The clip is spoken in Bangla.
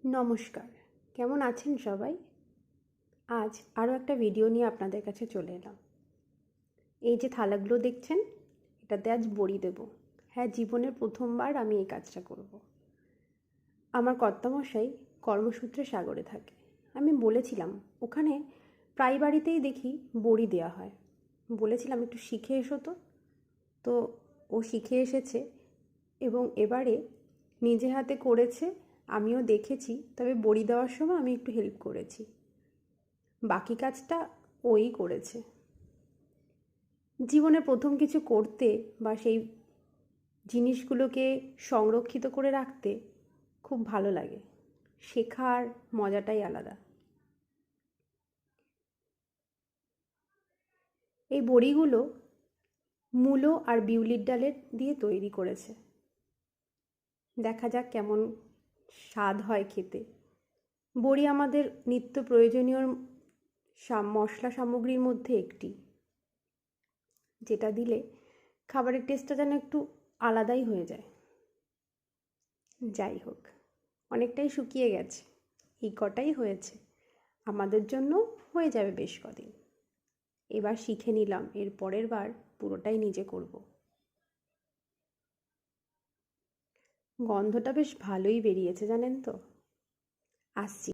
নমস্কার, কেমন আছেন সবাই? আজ আরও একটা ভিডিও নিয়ে আপনাদের কাছে চলে এলাম। এই যে থালাগুলো দেখছেন, এটাতে আজ বড়ি দেব। হ্যাঁ, জীবনের প্রথমবার আমি এই কাজটা করব। আমার কর্তামশাই কর্মসূত্রে সাগরে থাকে। আমি বলেছিলাম ওখানে প্রায় বাড়িতেই দেখি বড়ি দেওয়া হয়। বলেছিলাম একটু শিখে এসো তো। তো ও শিখে এসেছে এবং এবারে নিজে হাতে করেছে। আমিও দেখেছি, তবে বড়ি দেওয়ার সময় আমি একটু হেল্প করেছি। বাকি কাজটা ওই করেছে। জীবনে প্রথম কিছু করতে বা সেই জিনিসগুলোকে সংরক্ষিত করে রাখতে খুব ভালো লাগে। শেখার মজাটাই আলাদা। এই বড়িগুলো মূলো আর বিউলির ডালের দিয়ে তৈরি করেছে। দেখা যাক কেমন স্বাদ হয় খেতে। বড়ি আমাদের নিত্য প্রয়োজনীয় মশলা সামগ্রীর মধ্যে একটি, যেটা দিলে খাবারের টেস্টটা যেন একটু আলাদাই হয়ে যায়। যাই হোক, অনেকটাই শুকিয়ে গেছে, এই কটাই হয়েছে, আমাদের জন্য হয়ে যাবে বেশ কদিন। এবার শিখে নিলাম, এর পরের বার পুরোটাই নিজে করব। গন্ধটা বেশ ভালোই বেরিয়েছে জানেন তো। আসছি।